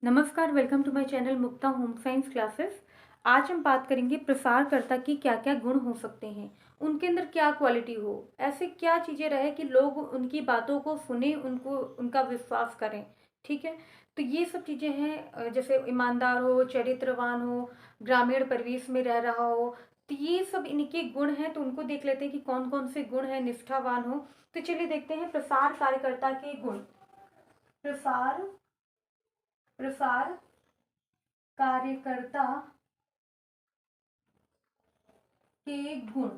नमस्कार, welcome to my channel Mukta Home Science Classes. आज हम बात करेंगे प्रसारकर्ता की क्या क्या गुण हो सकते हैं, उनके अंदर क्या क्वालिटी हो, ऐसे क्या चीज़ें रहे कि लोग उनकी बातों को सुने, उनको उनका विश्वास करें। ठीक है, तो ये सब चीज़ें हैं जैसे ईमानदार हो, चरित्रवान हो, ग्रामीण परिवेश में रह रहा हो। तो ये सब इनके गुण हैं, तो उनको देख लेते हैं कि कौन कौन से गुण हैं, निष्ठावान हो। तो चलिए देखते हैं प्रसार कार्यकर्ता के गुण। प्रसार प्रसार कार्यकर्ता के गुण।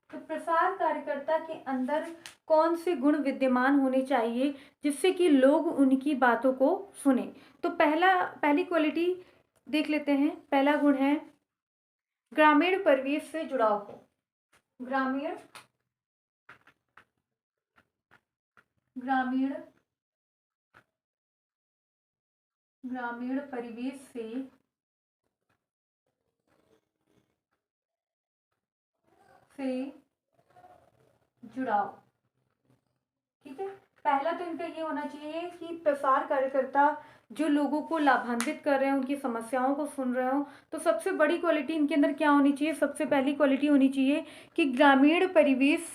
तो प्रसार कार्यकर्ता के अंदर कौन से गुण विद्यमान होने चाहिए जिससे कि लोग उनकी बातों को सुने। तो पहली क्वालिटी देख लेते हैं। पहला गुण है ग्रामीण परिवेश से जुड़ाव हो। ग्रामीण ग्रामीण ग्रामीण परिवेश से जुड़ाव। ठीक है, पहला तो इनका ये होना चाहिए कि प्रसार कार्यकर्ता जो लोगों को लाभान्वित कर रहे हैं, उनकी समस्याओं को सुन रहे हो। तो सबसे बड़ी क्वालिटी इनके अंदर क्या होनी चाहिए? सबसे पहली क्वालिटी होनी चाहिए कि ग्रामीण परिवेश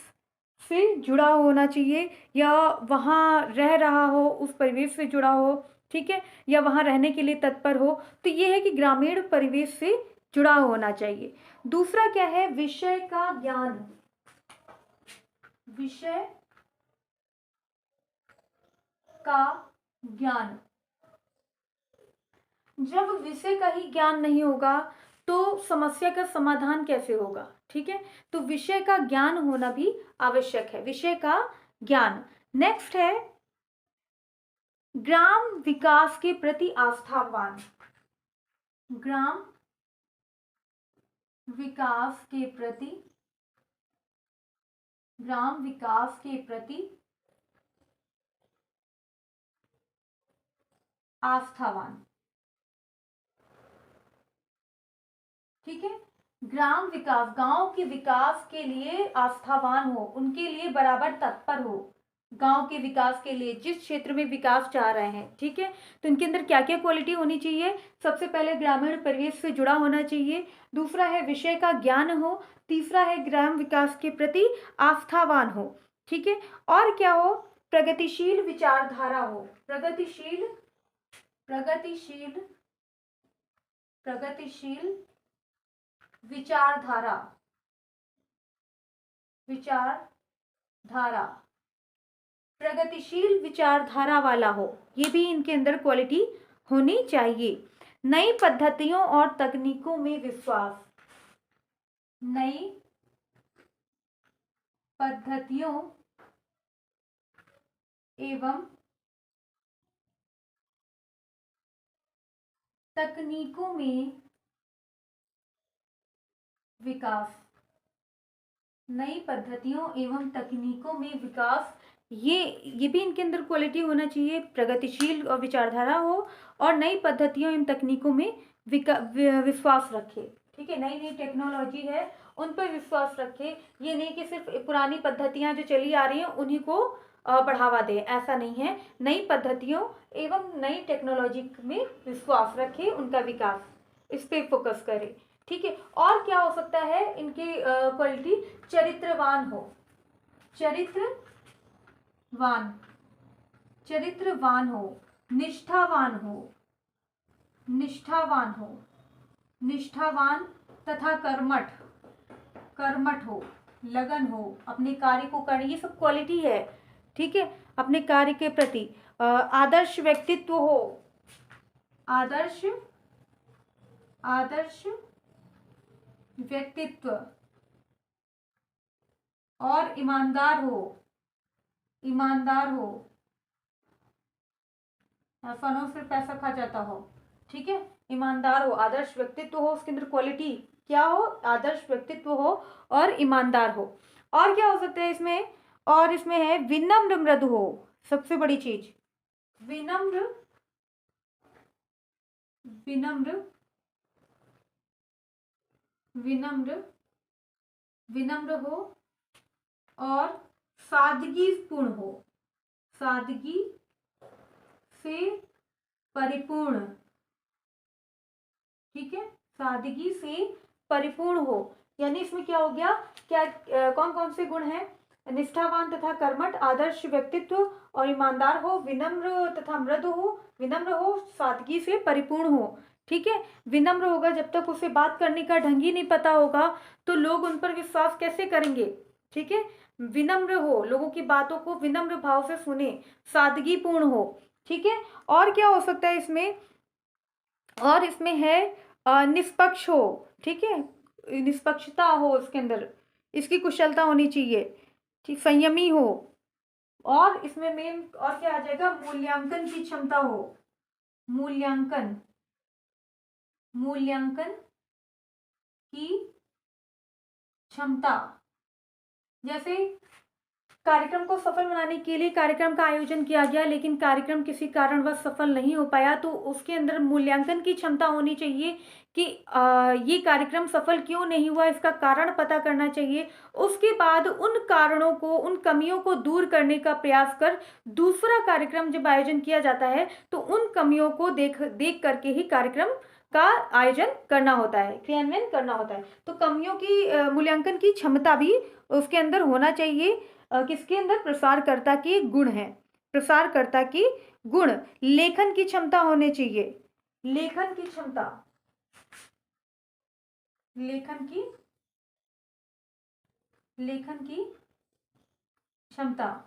से जुड़ा होना चाहिए, या वहाँ रह रहा हो, उस परिवेश से जुड़ा हो। ठीक है, या वहाँ रहने के लिए तत्पर हो। तो ये है कि ग्रामीण परिवेश से जुड़ा होना चाहिए। दूसरा क्या है? विषय का ज्ञान। विषय का ज्ञान। जब विषय का ही ज्ञान नहीं होगा तो समस्या का समाधान कैसे होगा? ठीक है, तो विषय का ज्ञान होना भी आवश्यक है। विषय का ज्ञान। नेक्स्ट है ग्राम विकास के प्रति आस्थावान। ग्राम विकास के प्रति ग्राम विकास के प्रति आस्थावान। ठीक है, ग्राम विकास, गांव के विकास के लिए आस्थावान हो, उनके लिए बराबर तत्पर हो। गांव के विकास के लिए, जिस क्षेत्र में विकास चाह रहे हैं। ठीक है, तो इनके अंदर क्या क्या क्वालिटी होनी चाहिए? सबसे पहले ग्रामीण परिवेश से जुड़ा होना चाहिए। दूसरा है विषय का ज्ञान हो। तीसरा है ग्राम विकास के प्रति आस्थावान हो। ठीक है, और क्या हो? प्रगतिशील विचारधारा हो। प्रगतिशील प्रगतिशील प्रगतिशील विचारधारा। विचारधारा प्रगतिशील विचारधारा वाला हो। ये भी इनके अंदर क्वालिटी होनी चाहिए। नई पद्धतियों और तकनीकों में विश्वास। नई पद्धतियों एवं तकनीकों में विकास। नई पद्धतियों एवं तकनीकों में विकास। ये भी इनके अंदर क्वालिटी होना चाहिए। प्रगतिशील और विचारधारा हो, और नई पद्धतियों एवं तकनीकों में विश्वास रखे। ठीक है, नई नई टेक्नोलॉजी है उन पर विश्वास रखे। ये नहीं कि सिर्फ पुरानी पद्धतियां जो चली आ रही हैं उन्हीं को बढ़ावा दे, ऐसा नहीं है। नई पद्धतियों एवं नई टेक्नोलॉजी में विश्वास रखे, उनका विकास, इस पे फोकस करे। ठीक है, और क्या हो सकता है इनकी क्वालिटी? चरित्रवान हो। चरित्रवान चरित्रवान हो। निष्ठावान हो। निष्ठावान हो। निष्ठावान तथा कर्मठ। कर्मठ हो, लगन हो, अपने कार्य को करने, ये सब क्वालिटी है। ठीक है, अपने कार्य के प्रति आदर्श व्यक्तित्व हो। आदर्श आदर्श व्यक्तित्व और ईमानदार हो। ईमानदार हो, ऐसा ना हो सिर्फ पैसा खा जाता हो। ठीक है, ईमानदार हो, आदर्श व्यक्तित्व हो, उसके अंदर क्वालिटी क्या हो? आदर्श व्यक्तित्व हो और ईमानदार हो। और क्या हो सकता है इसमें? और इसमें है विनम्र मृदु हो। सबसे बड़ी चीज, विनम्र विनम्र विनम्र विनम्र हो और सादगी पूर्ण हो। सादगी से परिपूर्ण, ठीक है, सादगी से परिपूर्ण हो। यानी इसमें क्या हो गया, क्या कौन कौन से गुण हैं, निष्ठावान तथा कर्मठ, आदर्श व्यक्तित्व और ईमानदार हो, विनम्र तथा मृदु हो, विनम्र हो, सादगी से परिपूर्ण हो। ठीक है, विनम्र होगा, जब तक उसे बात करने का ढंग ही नहीं पता होगा तो लोग उन पर विश्वास कैसे करेंगे। ठीक है, विनम्र हो, लोगों की बातों को विनम्र भाव से सुने, सादगी पूर्ण हो। ठीक है, और क्या हो सकता है इसमें, और इसमें है निष्पक्ष हो। ठीक है, निष्पक्षता हो इसके अंदर, इसकी कुशलता होनी चाहिए, ठीक, संयमी हो, और इसमें मेन और क्या आ जाएगा, मूल्यांकन की क्षमता हो, मूल्यांकन, मूल्यांकन की क्षमता। जैसे कार्यक्रम को सफल बनाने के लिए कार्यक्रम का आयोजन किया गया, लेकिन कार्यक्रम किसी कारणवश सफल नहीं हो पाया, तो उसके अंदर मूल्यांकन की क्षमता होनी चाहिए कि ये कार्यक्रम सफल क्यों नहीं हुआ, इसका कारण पता करना चाहिए। उसके बाद उन कारणों को, उन कमियों को दूर करने का प्रयास कर दूसरा कार्यक्रम जब आयोजन किया जाता है तो उन कमियों को देख करके ही कार्यक्रम का आयोजन करना होता है, क्रियान्वयन करना होता है। तो कमियों की मूल्यांकन की क्षमता भी उसके अंदर होना चाहिए। किसके अंदर, प्रसारकर्ता के गुण हैं, प्रसारकर्ता की गुण। लेखन की क्षमता होनी चाहिए, लेखन की क्षमता, लेखन की, लेखन की क्षमता।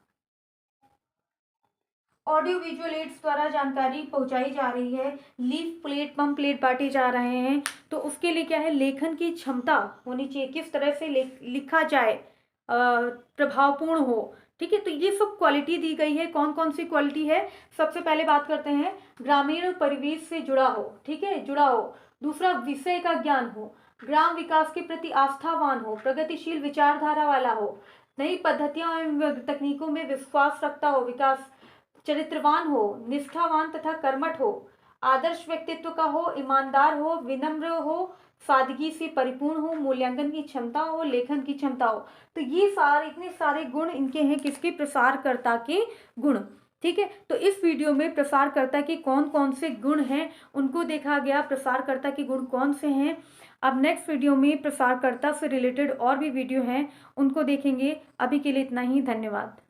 ऑडियो विजुअल एड्स द्वारा जानकारी पहुंचाई जा रही है, लीफ प्लेट, पम्प प्लेट बांटे जा रहे हैं, तो उसके लिए क्या है, लेखन की क्षमता होनी चाहिए, किस तरह से लिखा जाए, प्रभावपूर्ण हो। ठीक है, तो ये सब क्वालिटी दी गई है। कौन कौन सी क्वालिटी है, सबसे पहले बात करते हैं, ग्रामीण परिवेश से जुड़ा हो। ठीक है, जुड़ा हो। दूसरा, विषय का ज्ञान हो, ग्राम विकास के प्रति आस्थावान हो, प्रगतिशील विचारधारा वाला हो, नई पद्धतियों एवं तकनीकों में विश्वास रखता हो, विकास, चरित्रवान हो, निष्ठावान तथा कर्मठ हो, आदर्श व्यक्तित्व का हो, ईमानदार हो, विनम्र हो, सादगी से परिपूर्ण हो, मूल्यांकन की क्षमता हो, लेखन की क्षमता हो। तो ये सारे, इतने सारे गुण इनके हैं, किसके, प्रसारकर्ता के गुण। ठीक है, तो इस वीडियो में प्रसारकर्ता के कौन कौन से गुण हैं उनको देखा गया, प्रसारकर्ता के गुण कौन से हैं। अब नेक्स्ट वीडियो में प्रसारकर्ता से रिलेटेड और भी वीडियो हैं, उनको देखेंगे। अभी के लिए इतना ही, धन्यवाद।